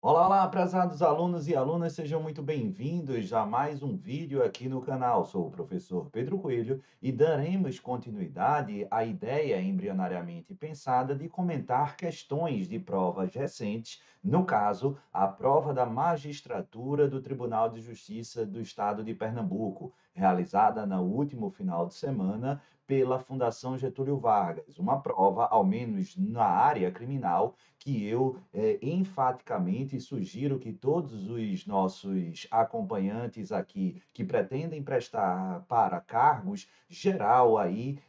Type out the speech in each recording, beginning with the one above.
Olá, olá, prezados alunos e alunas, sejam muito bem-vindos a mais um vídeo aqui no canal. Sou o professor Pedro Coelho e daremos continuidade à ideia embrionariamente pensada de comentar questões de provas recentes, no caso, a prova da magistratura do Tribunal de Justiça do Estado de Pernambuco, realizada no último final de semana pela Fundação Getúlio Vargas, uma prova, ao menos na área criminal, que eu enfaticamente sugiro que todos os nossos acompanhantes aqui que pretendem prestar para cargos geral aí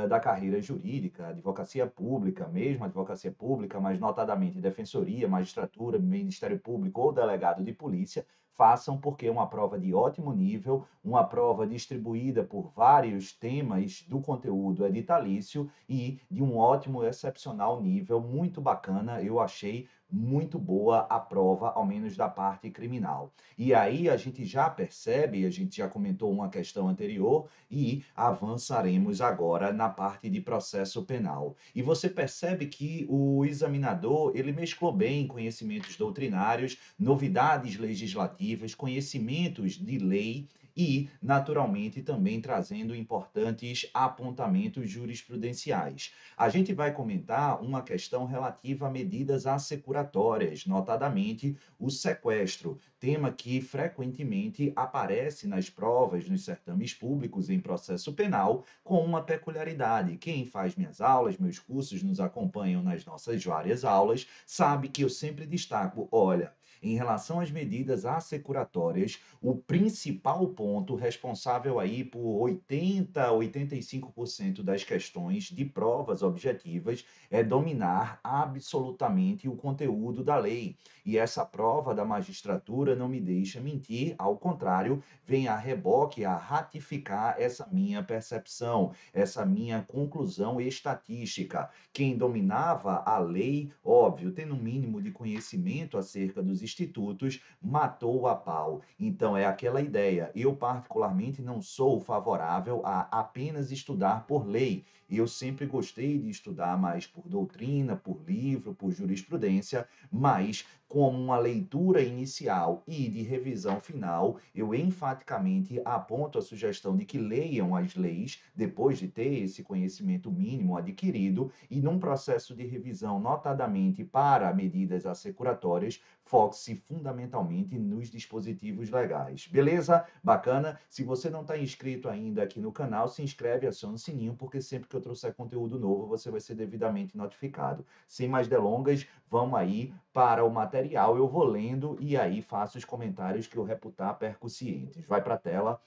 da carreira jurídica, advocacia pública, mesmo advocacia pública, mas notadamente defensoria, magistratura, Ministério Público ou delegado de polícia, façam porque é uma prova de ótimo nível, uma prova distribuída por vários temas do conteúdo editalício e de um ótimo, excepcional nível, muito bacana, eu achei muito boa a prova, ao menos da parte criminal. E aí a gente já percebe, a gente já comentou uma questão anterior e avançaremos agora na parte de processo penal. E você percebe que o examinador, ele mesclou bem conhecimentos doutrinários, novidades legislativas, conhecimentos de lei e, naturalmente, também trazendo importantes apontamentos jurisprudenciais. A gente vai comentar uma questão relativa a medidas assecuratórias, notadamente o sequestro, tema que frequentemente aparece nas provas, nos certames públicos em processo penal, com uma peculiaridade. Quem faz minhas aulas, meus cursos, nos acompanham nas nossas várias aulas, sabe que eu sempre destaco, olha, em relação às medidas assecuratórias, o principal ponto responsável aí por 80, 85% das questões de provas objetivas é dominar absolutamente o conteúdo da lei. E essa prova da magistratura não me deixa mentir, ao contrário, vem a reboque a ratificar essa minha percepção, essa minha conclusão estatística. Quem dominava a lei, óbvio, tendo um mínimo de conhecimento acerca dos institutos, matou a pau. Então, é aquela ideia. Eu, particularmente, não sou favorável a apenas estudar por lei. Eu sempre gostei de estudar mais por doutrina, por livro, por jurisprudência, mas como uma leitura inicial e de revisão final, eu enfaticamente aponto a sugestão de que leiam as leis depois de ter esse conhecimento mínimo adquirido e num processo de revisão, notadamente para medidas assecuratórias, foque-se fundamentalmente nos dispositivos legais. Beleza? Bacana? Se você não está inscrito ainda aqui no canal, se inscreve, aciona o sininho, porque sempre que eu trouxer conteúdo novo, você vai ser devidamente notificado. Sem mais delongas, vamos aí para o material. Eu vou lendo e aí faço os comentários que eu reputar percussientes. Vai para a tela.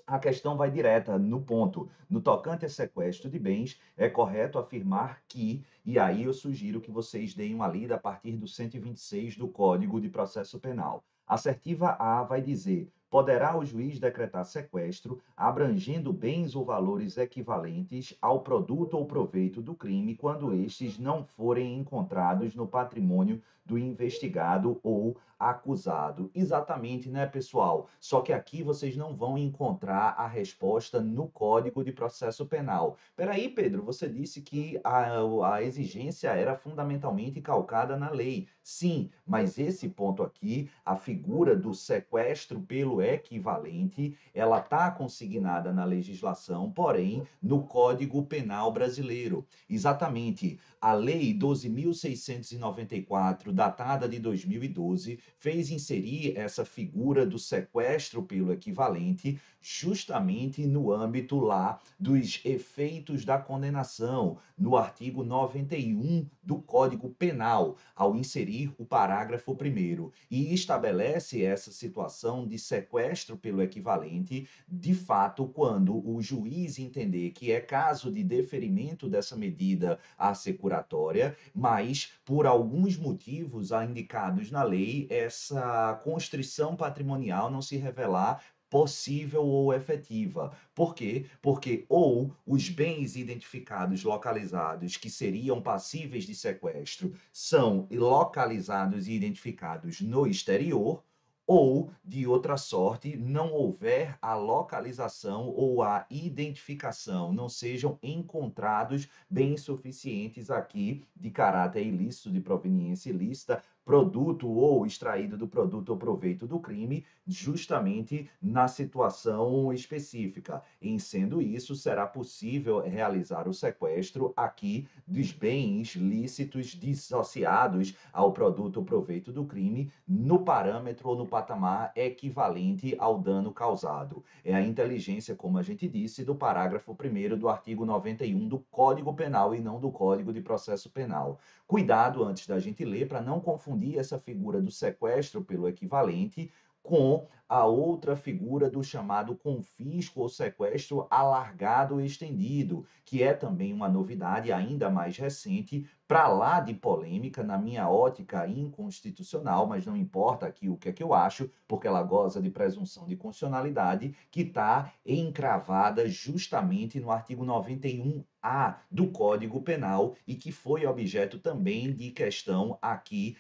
A questão vai direta no ponto. No tocante a sequestro de bens, é correto afirmar que, e aí eu sugiro que vocês deem uma lida a partir do 126 do Código de Processo Penal. Assertiva A vai dizer: poderá o juiz decretar sequestro abrangendo bens ou valores equivalentes ao produto ou proveito do crime quando estes não forem encontrados no patrimônio do investigado ou acusado. Exatamente, né, pessoal? Só que aqui vocês não vão encontrar a resposta no Código de Processo Penal. Peraí, Pedro, você disse que a exigência era fundamentalmente calcada na lei. Sim, mas esse ponto aqui, a figura do sequestro pelo equivalente, ela está consignada na legislação, porém, no Código Penal brasileiro. Exatamente. A Lei 12.694, datada de 2012, fez inserir essa figura do sequestro pelo equivalente justamente no âmbito lá dos efeitos da condenação, no artigo 91 do Código Penal, ao inserir o parágrafo 1º, e estabelece essa situação de sequestro pelo equivalente, de fato, quando o juiz entender que é caso de deferimento dessa medida assecuratória, mas por alguns motivos indicados na lei, essa constrição patrimonial não se revelar possível ou efetiva. Por quê? Porque ou os bens identificados, localizados, que seriam passíveis de sequestro, são localizados e identificados no exterior, ou, de outra sorte, não houver a localização ou a identificação, não sejam encontrados bens suficientes aqui de caráter ilícito, de proveniência ilícita, produto ou extraído do produto ou proveito do crime, justamente na situação específica. Em sendo isso, será possível realizar o sequestro aqui dos bens lícitos dissociados ao produto ou proveito do crime no parâmetro ou no patamar equivalente ao dano causado. É a inteligência, como a gente disse, do parágrafo 1º do artigo 91 do Código Penal e não do Código de Processo Penal. Cuidado antes da gente ler para não confundir essa figura do sequestro pelo equivalente com a outra figura do chamado confisco ou sequestro alargado e estendido, que é também uma novidade ainda mais recente, para lá de polêmica, na minha ótica inconstitucional, mas não importa aqui o que é que eu acho, porque ela goza de presunção de constitucionalidade, que está encravada justamente no artigo 91A do Código Penal e que foi objeto também de questão aqui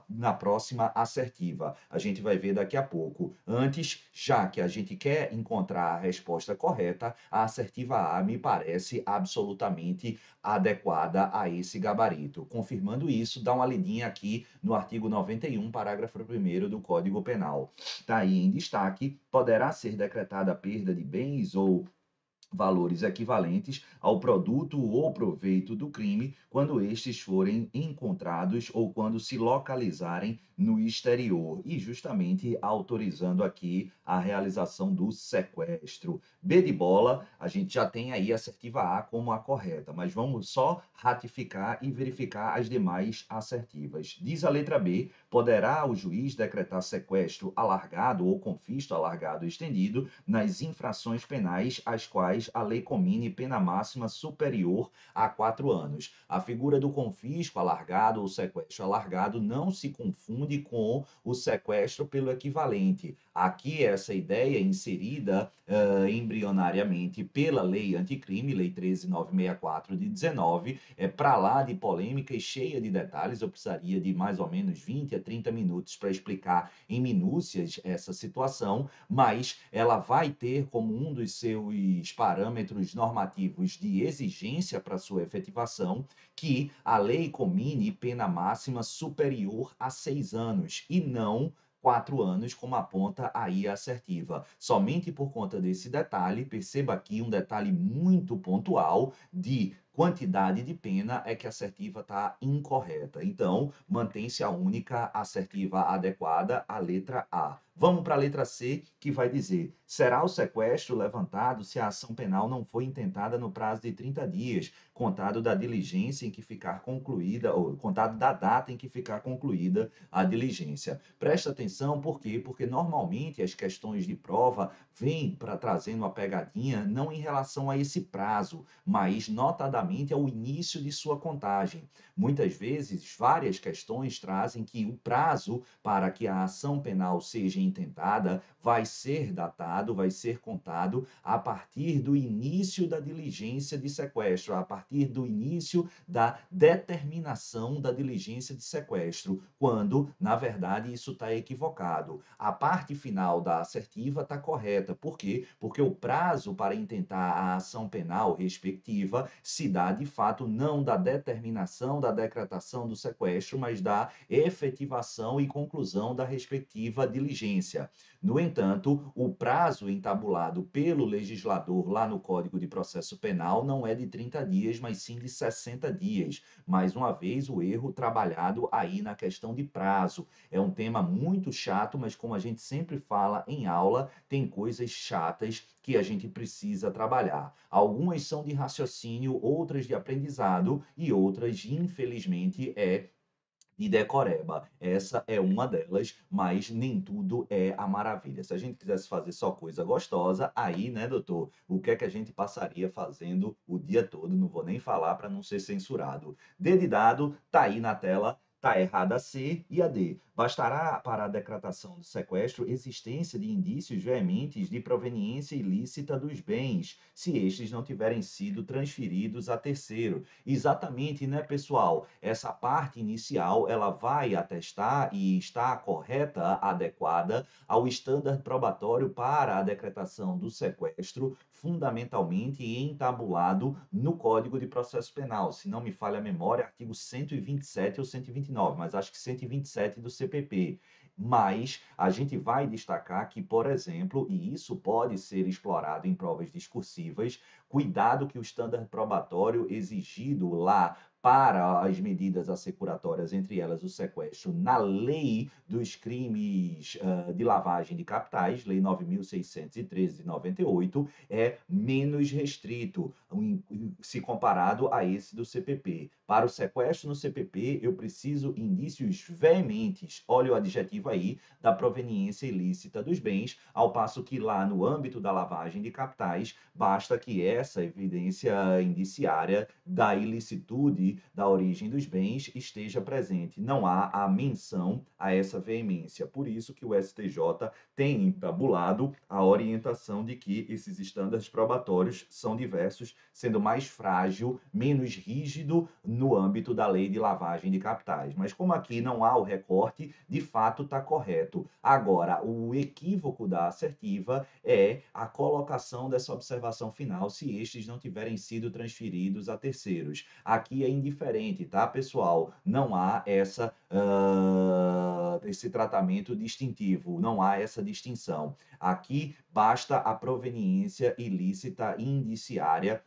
na próxima assertiva. A gente vai ver daqui a pouco. Antes, já que a gente quer encontrar a resposta correta, a assertiva A me parece absolutamente adequada a esse gabarito. Confirmando isso, dá uma lidinha aqui no artigo 91, parágrafo 1º do Código Penal. Está aí em destaque: poderá ser decretada a perda de bens ou valores equivalentes ao produto ou proveito do crime quando estes forem encontrados ou quando se localizarem no exterior, e justamente autorizando aqui a realização do sequestro. B de bola, a gente já tem aí a assertiva A como a correta, mas vamos só ratificar e verificar as demais assertivas. Diz a letra B: poderá o juiz decretar sequestro alargado ou confisco alargado estendido nas infrações penais às quais a lei comine pena máxima superior a 4 anos. A figura do confisco alargado ou sequestro alargado não se confunde com o sequestro pelo equivalente. Aqui, essa ideia inserida embrionariamente pela lei anticrime, lei 13.964 de 19, é para lá de polêmica e cheia de detalhes. Eu precisaria de mais ou menos 20 a 30 minutos para explicar em minúcias essa situação, mas ela vai ter como um dos seus parâmetros normativos de exigência para sua efetivação que a lei comine pena máxima superior a 6 anos e não 4 anos, como aponta aí a assertiva. Somente por conta desse detalhe, perceba aqui um detalhe muito pontual de quantidade de pena é que a assertiva está incorreta. Então, mantém-se a única assertiva adequada, a letra A. Vamos para a letra C, que vai dizer: será o sequestro levantado se a ação penal não for intentada no prazo de 30 dias, contado da diligência em que ficar concluída, ou contado da data em que ficar concluída a diligência. Presta atenção, por quê? Porque normalmente as questões de prova vêm trazendo uma pegadinha não em relação a esse prazo, mas notadamente ao início de sua contagem. Muitas vezes, várias questões trazem que o prazo para que a ação penal seja intentada vai ser datado, vai ser contado a partir do início da diligência de sequestro, a partir do início da determinação da diligência de sequestro, quando, na verdade, isso está equivocado. A parte final da assertiva está correta. Por quê? Porque o prazo para intentar a ação penal respectiva se dá, de fato, não da determinação, da decretação do sequestro, mas da efetivação e conclusão da respectiva diligência. No entanto, o prazo entabulado pelo legislador lá no Código de Processo Penal não é de 30 dias, mas sim de 60 dias. Mais uma vez, o erro trabalhado aí na questão de prazo. É um tema muito chato, mas como a gente sempre fala em aula, tem coisas chatas que a gente precisa trabalhar. Algumas são de raciocínio, outras de aprendizado e outras, infelizmente, de decoreba. Essa é uma delas, mas nem tudo é a maravilha. Se a gente quisesse fazer só coisa gostosa, aí, né, doutor, o que é que a gente passaria fazendo o dia todo? Não vou nem falar para não ser censurado. D de dado, tá aí na tela. Está errada a C e a D. Bastará para a decretação do sequestro existência de indícios veementes de proveniência ilícita dos bens, se estes não tiverem sido transferidos a terceiro. Exatamente, né, pessoal? Essa parte inicial, ela vai atestar e está correta, adequada ao estándar probatório para a decretação do sequestro, fundamentalmente entabulado no Código de Processo Penal. Se não me falha a memória, artigo 127 ou 129, mas acho que 127 do CPP. Mas a gente vai destacar que, por exemplo, e isso pode ser explorado em provas discursivas, cuidado que o estándar probatório exigido lá para as medidas assecuratórias, entre elas o sequestro, na lei dos crimes de lavagem de capitais, Lei 9.613 de 98, é menos restrito se comparado a esse do CPP. Para o sequestro no CPP, eu preciso indícios veementes, olha o adjetivo aí, da proveniência ilícita dos bens, ao passo que lá no âmbito da lavagem de capitais, basta que essa evidência indiciária da ilicitude da origem dos bens esteja presente. Não há a menção a essa veemência. Por isso que o STJ tem entabulado a orientação de que esses estándares probatórios são diversos, sendo mais frágil, menos rígido no âmbito da lei de lavagem de capitais. Mas como aqui não há o recorte, de fato está correto. Agora, o equívoco da assertiva é a colocação dessa observação final se estes não tiverem sido transferidos a terceiros. Aqui é indiferente, tá, pessoal? Não há esse tratamento distintivo, não há essa distinção. Aqui basta a proveniência ilícita indiciária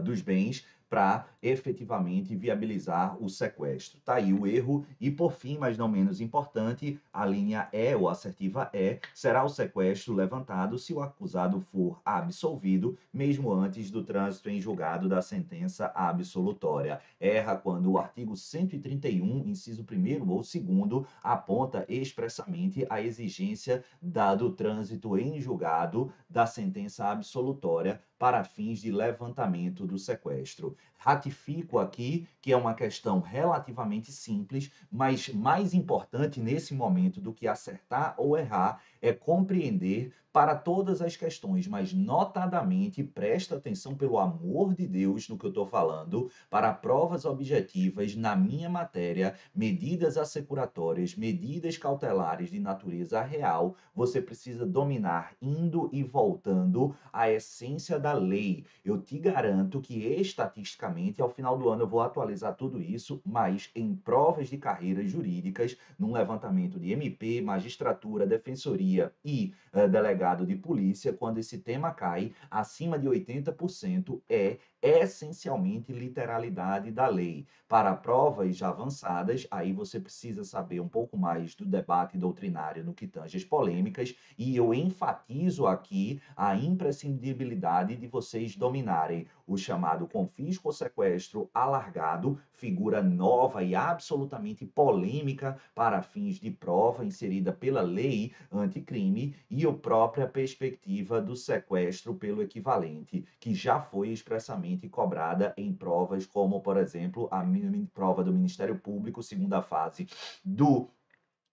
dos bens para efetivamente viabilizar o sequestro. Tá aí o erro. E por fim, mas não menos importante, a linha E, ou assertiva E, será o sequestro levantado se o acusado for absolvido, mesmo antes do trânsito em julgado da sentença absolutória. Erra quando o artigo 131, inciso 1º ou 2º, aponta expressamente a exigência do trânsito em julgado da sentença absolutória para fins de levantamento do sequestro. Ratifico aqui que é uma questão relativamente simples, mas mais importante nesse momento do que acertar ou errar é compreender para todas as questões, mas notadamente, presta atenção pelo amor de Deus no que eu estou falando, para provas objetivas na minha matéria, medidas assecuratórias, medidas cautelares de natureza real, você precisa dominar indo e voltando a essência da lei. Eu te garanto que estatisticamente, ao final do ano eu vou atualizar tudo isso, mas em provas de carreiras jurídicas, num levantamento de MP, magistratura, defensoria e delegado de polícia, quando esse tema cai, acima de 80% é essencialmente literalidade da lei. Para provas já avançadas, aí você precisa saber um pouco mais do debate doutrinário no que tange as polêmicas, e eu enfatizo aqui a imprescindibilidade de vocês dominarem o chamado confisco ou sequestro alargado, figura nova e absolutamente polêmica para fins de prova inserida pela lei anticrime, e a própria perspectiva do sequestro pelo equivalente, que já foi expressamente cobrada em provas como, por exemplo, a prova do Ministério Público, segunda fase do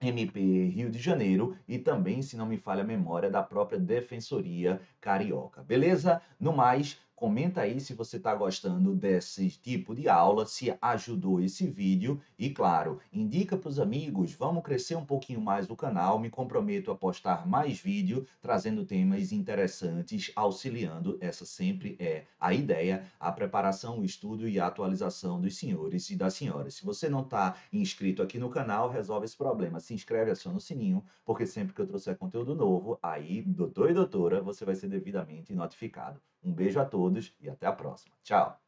MP Rio de Janeiro e também, se não me falha a memória, da própria Defensoria Carioca. Beleza? No mais, comenta aí se você está gostando desse tipo de aula, se ajudou esse vídeo e, claro, indica para os amigos, vamos crescer um pouquinho mais o canal, me comprometo a postar mais vídeo, trazendo temas interessantes, auxiliando, essa sempre é a ideia, a preparação, o estudo e a atualização dos senhores e das senhoras. Se você não está inscrito aqui no canal, resolve esse problema. Se inscreve, aciona o sininho, porque sempre que eu trouxer conteúdo novo, aí, doutor e doutora, você vai ser devidamente notificado. Um beijo a todos e até a próxima. Tchau!